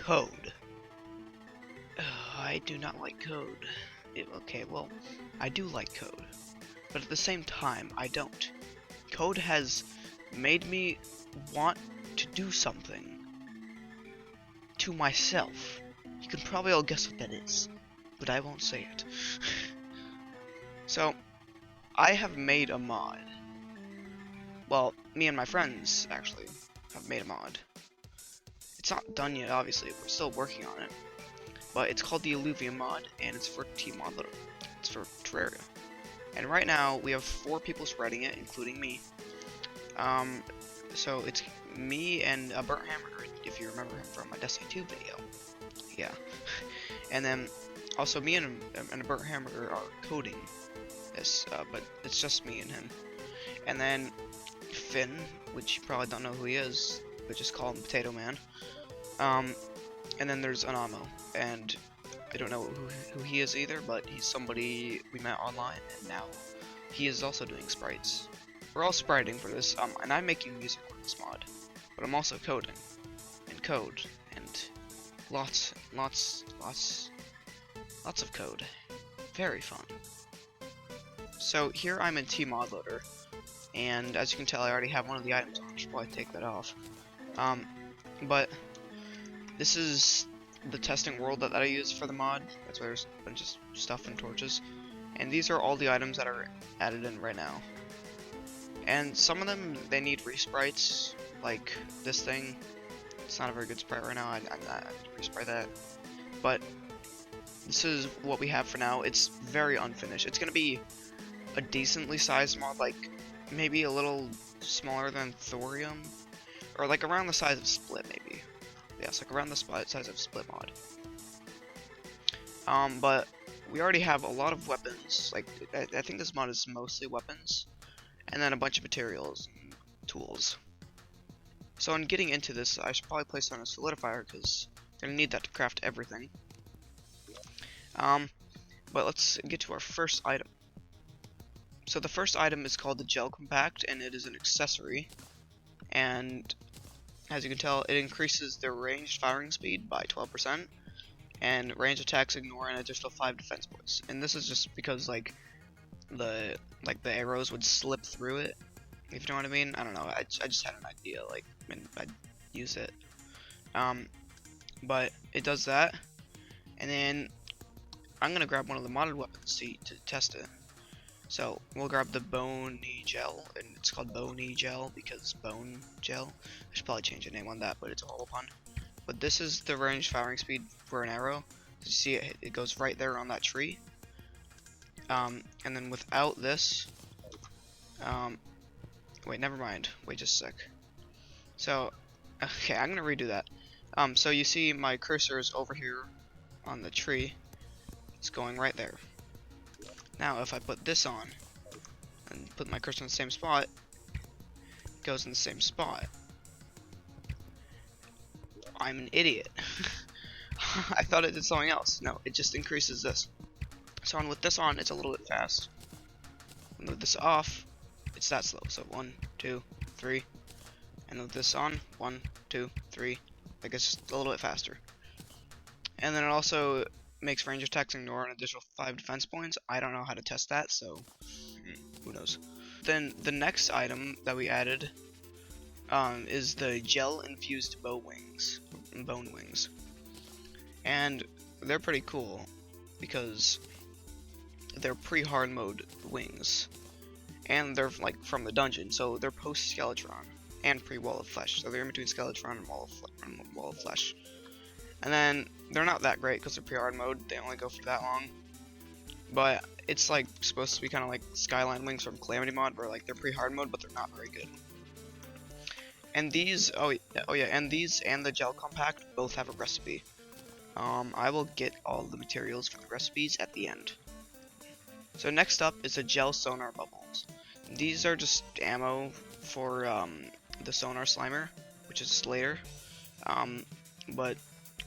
Code. I do not like code. Okay, well, I do like code, but at the same time, I don't. Code has made me want to do something to myself. You can probably all guess what that is, but I won't say it. So, I have made a mod. Well, me and my friends, actually, have made a mod. It's not done yet, obviously. We're still working on it. But it's called the Alluvium mod, and it's for T-Mod. It's for Terraria. And right now, we have 4 people spreading it, including me. So it's me and a Burnt Hamburger, if you remember him from my Destiny 2 video. Yeah. And then, also me and a Burnt Hamburger are coding this, but it's just me and him. And then Finn, which you probably don't know who he is, but just call him Potato Man. And then there's Anamo, and I don't know who he is either, but he's somebody we met online, and now he is also doing sprites. We're all spriting for this, and I'm making music with this mod, but I'm also coding, and code, and lots of code. Very fun. So here I'm in T-Mod Loader, and as you can tell, I already have one of the items on. I should probably take that off. But this is the testing world that I use for the mod. That's why there's a bunch of stuff and torches. And these are all the items that are added in right now. And some of them, they need resprites, like this thing. It's not a very good sprite right now, I'm not going to resprite that. But this is what we have for now. It's very unfinished. It's going to be a decently sized mod, like maybe a little smaller than Thorium. Or like around the size of Split, maybe. Yes, like around the size of Split mod. But we already have a lot of weapons. Like, I think this mod is mostly weapons. And then a bunch of materials and tools. So in getting into this, I should probably place on a solidifier, because I'm going to need that to craft everything. But let's get to our first item. So the first item is called the Gel Compact, and it is an accessory. And as you can tell, it increases their ranged firing speed by 12%, and range attacks ignore an additional 5 defense points. And this is just because like the arrows would slip through it, if you know what I mean. I don't know. I just had an idea, like, and I'd use it. But it does that, and then I'm gonna grab one of the modded weapons to test it. So we'll grab the Bony Gel, and it's called Bony Gel because bone gel. I should probably change the name on that, but it's a horrible pun. But this is the range firing speed for an arrow. You see it goes right there on that tree. And then without this, wait, never mind. Wait just a sec. So, okay, I'm gonna redo that. So you see my cursor is over here on the tree. It's going right there. Now, if I put this on and put my cursor in the same spot, it goes in the same spot. I'm an idiot. I thought it did something else. No, it just increases this. So with this on, it's a little bit fast. And with this off, it's that slow. So 1, 2, 3. And with this on, 1, 2, 3. Like it's just a little bit faster. And then it also makes range attacks ignore an additional 5 defense points. I don't know how to test that, so who knows. Then the next item that we added is the Gel Infused Bone Wings. And they're pretty cool because they're pre-hard mode wings. And they're like from the dungeon, so they're post-Skeletron and pre-Wall of Flesh. So they're in between Skeletron and Wall of Flesh. And then they're not that great because they're pre-hard mode. They only go for that long. But it's like supposed to be kind of like Skyline wings from Calamity mod, where like they're pre-hard mode, but they're not very good. And these, oh yeah, and these and the Gel Compact both have a recipe. I will get all the materials for the recipes at the end. So next up is the Gel Sonar Bubbles. These are just ammo for the Sonar Slimer, which is later. But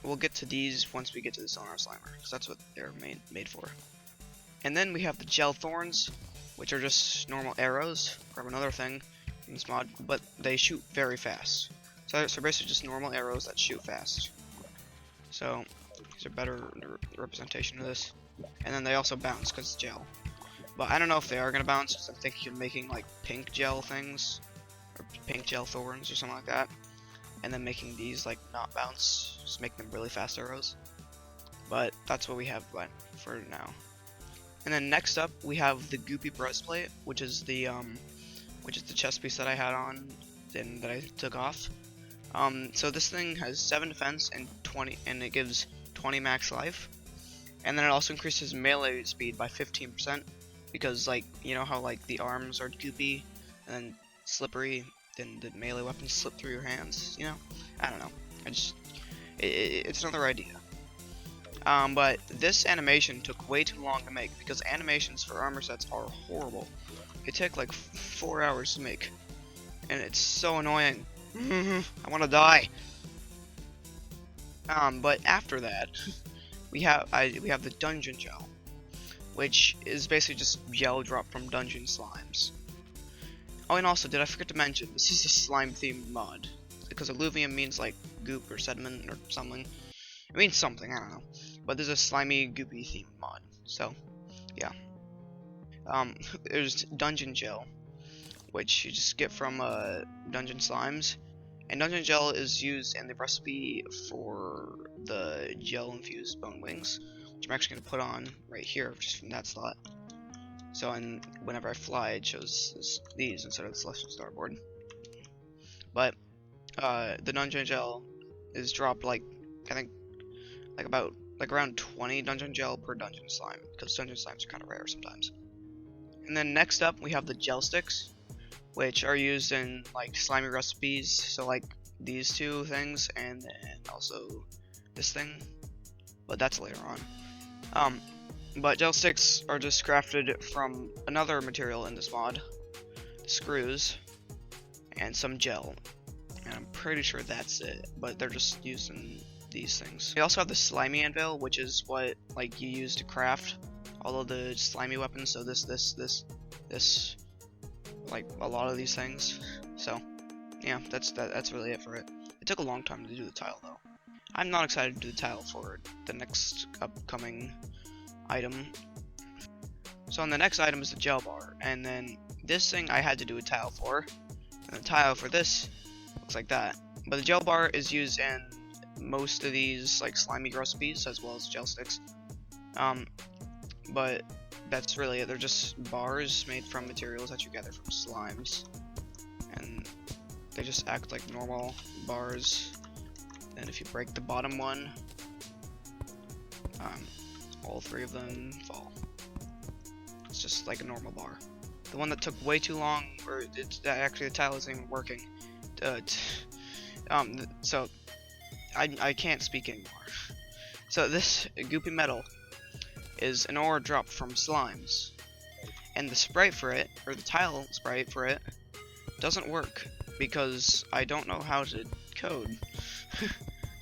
we'll get to these once we get to the Sonar Slimer, because that's what they're made for. And then we have the Gel Thorns, which are just normal arrows. Grab another thing in this mod, but they shoot very fast. So basically just normal arrows that shoot fast. So these are better representation of this. And then they also bounce because it's gel. But I don't know if they are gonna bounce because I'm thinking of making like pink gel things, or pink gel thorns or something like that, and then making these like not bounce, just make them really fast arrows. But that's what we have for now. And then next up we have the Goopy Breastplate, which is the chest piece that I had on and that I took off. So this thing has 7 defense and 20, and it gives 20 max life. And then it also increases melee speed by 15%, because like, you know how like the arms are goopy and then slippery, then the melee weapons slip through your hands, you know? I don't know. It's another idea. But this animation took way too long to make, because animations for armor sets are horrible. It took like 4 hours to make, and it's so annoying. I want to die. But after that, we have the dungeon gel, which is basically just gel dropped from dungeon slimes. Oh, and also, did I forget to mention, this is a slime themed mod, because alluvium means like goop or sediment or something. It means something, I don't know. But there's a slimy goopy themed mod, so yeah. There's dungeon gel, which you just get from dungeon slimes, and dungeon gel is used in the recipe for the gel infused bone wings, which I'm actually going to put on right here just from that slot. So, and whenever I fly, it shows these instead of the celestial starboard. But the dungeon gel is dropped like, I think, like around 20 dungeon gel per dungeon slime, because dungeon slimes are kind of rare sometimes. And then next up we have the gel sticks, which are used in like slimy recipes, so like these two things and then also this thing, but that's later on. But gel sticks are just crafted from another material in this mod, screws and some gel, and I'm pretty sure that's it, but they're just used in these things. We also have the slimy anvil, which is what like you use to craft all of the slimy weapons, so this, like a lot of these things. So yeah, that's really it for it. It took a long time to do the tile though. I'm not excited to do the tile for the next upcoming item. So on the next item is the gel bar, and then this thing I had to do a tile for, and the tile for this looks like that. But the gel bar is used in most of these like slimy recipes as well as gel sticks. But that's really it. They're just bars made from materials that you gather from slimes, and they just act like normal bars. And if you break the bottom one, all 3 of them fall. It's just like a normal bar. The one that took way too long, or actually the tile isn't even working. So I can't speak anymore. So this goopy metal is an ore dropped from slimes, and the sprite for it, or the tile sprite for it, doesn't work because I don't know how to code.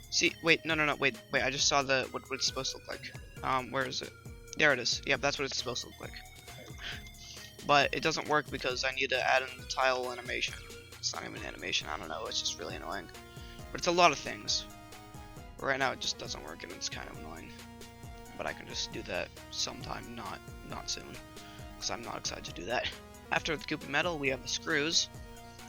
See, wait, no, wait, I just saw what it's supposed to look like. Where is it? There it is. Yep, that's what it's supposed to look like. But it doesn't work because I need to add in the tile animation. It's not even animation, I don't know, it's just really annoying. But it's a lot of things. But right now it just doesn't work and it's kind of annoying. But I can just do that sometime, not soon, because I'm not excited to do that. After the goopy metal, we have the screws,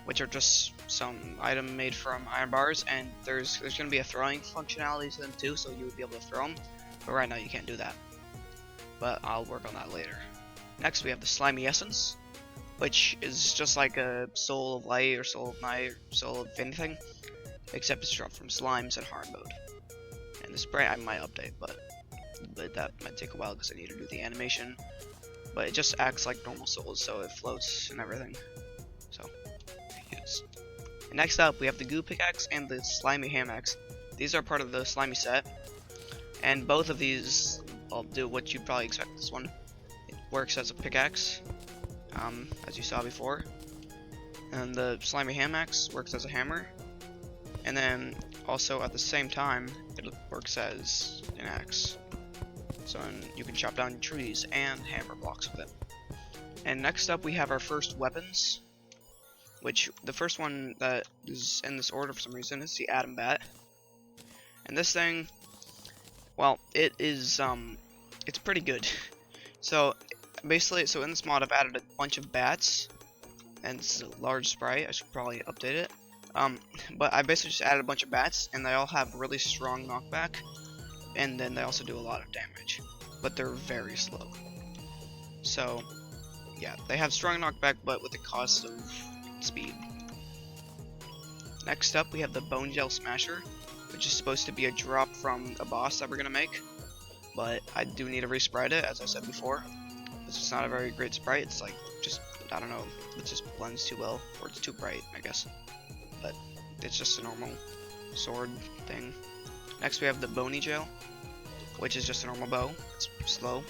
which are just some item made from iron bars, and there's going to be a throwing functionality to them too, so you would be able to throw them. But right now you can't do that. But I'll work on that later. Next we have the slimy essence, which is just like a soul of light or soul of night or soul of anything, except it's dropped from slimes in hard mode. And the spray I might update, but that might take a while because I need to do the animation. But it just acts like normal souls, so it floats and everything. So, yes. And next up, we have the Goo Pickaxe and the Slimy Hamx. These are part of the Slimy set, and both of these will do what you probably expect. This one, it works as a pickaxe, as you saw before, and the Slimy Hamx works as a hammer, and then also at the same time, it works as an axe. So you can chop down trees and hammer blocks with it. And next up we have our first weapons, which the first one that is in this order for some reason is the Atom Bat. And this thing Well, it is it's pretty good. So basically, in this mod I've added a bunch of bats, and it's a large sprite. I should probably update it. But I basically just added a bunch of bats, and they all have really strong knockback, and then they also do a lot of damage, but they're very slow. So yeah, they have strong knockback, but with the cost of speed. Next up, we have the Bone Gel Smasher, which is supposed to be a drop from a boss that we're gonna make, but I do need to resprite it, as I said before. It's just not a very great sprite. It's like just, I don't know, it just blends too well, or it's too bright, I guess. But it's just a normal sword thing. Next we have the Bony Gel, which is just a normal bow. It's slow.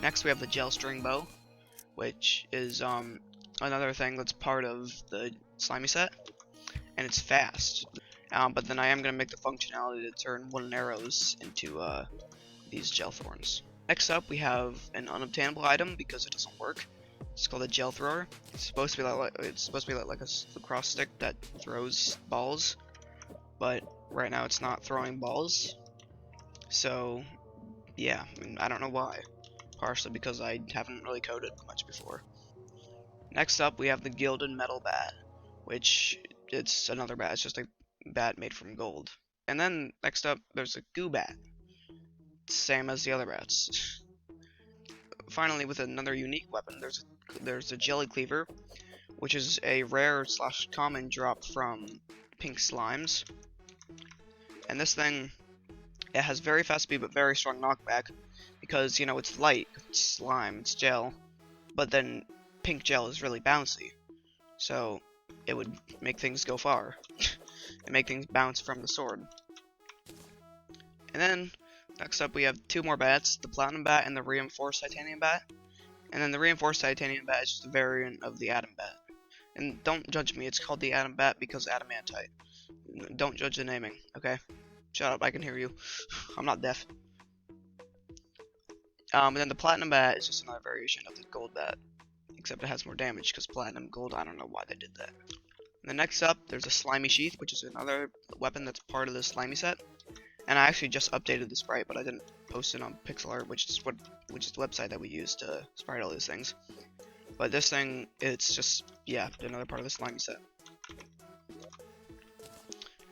Next we have the Gel String Bow, which is another thing that's part of the Slimy set, and it's fast. But then I am going to make the functionality to turn wooden arrows into these gel thorns. Next up we have an unobtainable item because it doesn't work. It's called a gel thrower. It's supposed to be like a lacrosse stick that throws balls, but right now it's not throwing balls. So yeah, I don't know why. Partially because I haven't really coded much before. Next up we have the Gilded Metal Bat, which it's another bat. It's just a bat made from gold. And then next up there's a Goo Bat, same as the other bats. Finally, with another unique weapon, there's a Jelly Cleaver, which is a rare / common drop from pink slimes. And this thing, it has very fast speed but very strong knockback because, you know, it's light, it's slime, it's gel, but then pink gel is really bouncy, so it would make things go far and make things bounce from the sword. And then next up we have two more bats, the Platinum Bat and the Reinforced Titanium Bat. And then the Reinforced Titanium Bat is just a variant of the Atom Bat. And don't judge me, it's called the Atom Bat because adamantite. Don't judge the naming, okay? Shut up, I can hear you. I'm not deaf. And then the Platinum Bat is just another variation of the Gold Bat, except it has more damage because Platinum Gold, I don't know why they did that. And then next up, there's a Slimy Sheath, which is another weapon that's part of the Slimy set. And I actually just updated the sprite, but I didn't post it on pixel art, which is the website that we use to sprite all these things. But this thing, it's just, yeah, another part of the Slimy set.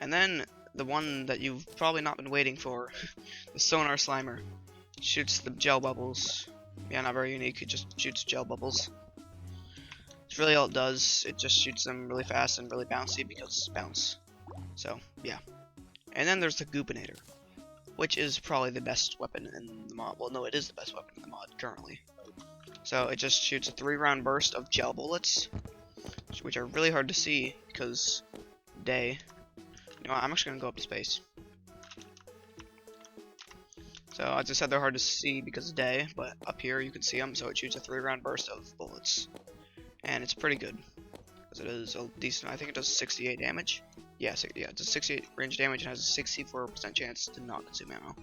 And then the one that you've probably not been waiting for, the Sonar Slimer. Shoots the gel bubbles. Yeah, not very unique, it just shoots gel bubbles. It's really all it does. It just shoots them really fast and really bouncy because bounce. So, yeah. And then there's the Goopinator, which is probably the best weapon in the mod. Well, no, it is the best weapon in the mod currently. So it just shoots a 3-round burst of gel bullets, which are really hard to see because day. You know what, I'm actually gonna go up to space. So as I said, they're hard to see because day, but up here you can see them. So it shoots a 3-round burst of bullets, and it's pretty good because it is a decent. I think it does 68 damage. Yeah, it does 68 range damage and has a 64% chance to not consume ammo.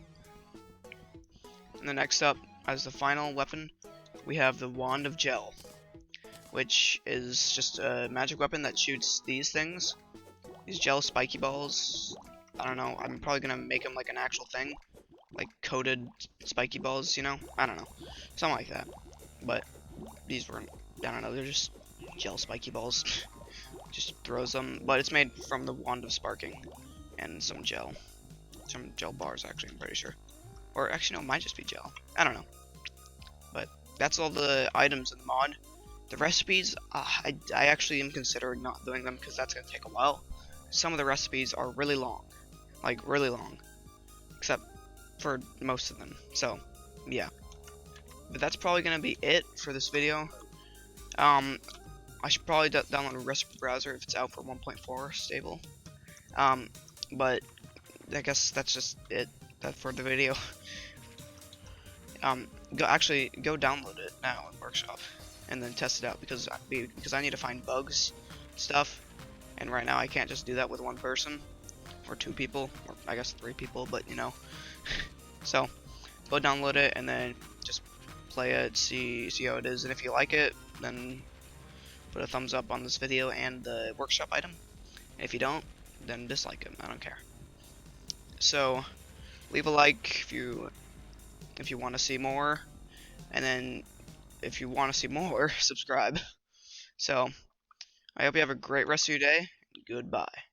And then next up, as the final weapon, we have the Wand of Gel, which is just a magic weapon that shoots these things, these gel spiky balls. I don't know, I'm probably gonna make them like an actual thing, like coated spiky balls, you know? I don't know, something like that. But these weren't, I don't know, they're just gel spiky balls. Just throws them, but it's made from the Wand of Sparking and some gel bars, actually, I'm pretty sure. Or actually no, it might just be gel, I don't know. But that's all the items in the mod. The recipes, I actually am considering not doing them because that's gonna take a while. Some of the recipes are really long, like really long, except for most of them. So yeah, but that's probably gonna be it for this video. I should probably download a recipe browser if it's out for 1.4 stable. But I guess that's just it for the video. Go download it now in Workshop and then test it out because I need to find bugs stuff, and right now I can't just do that with one person or 2 people, or I guess 3 people, but you know. So go download it and then just play it, see how it is, and if you like it, then put a thumbs up on this video and the workshop item. And if you don't, then dislike it. I don't care. So Leave a like if you want to see more, and then if you want to see more, subscribe. So I hope you have a great rest of your day. Goodbye.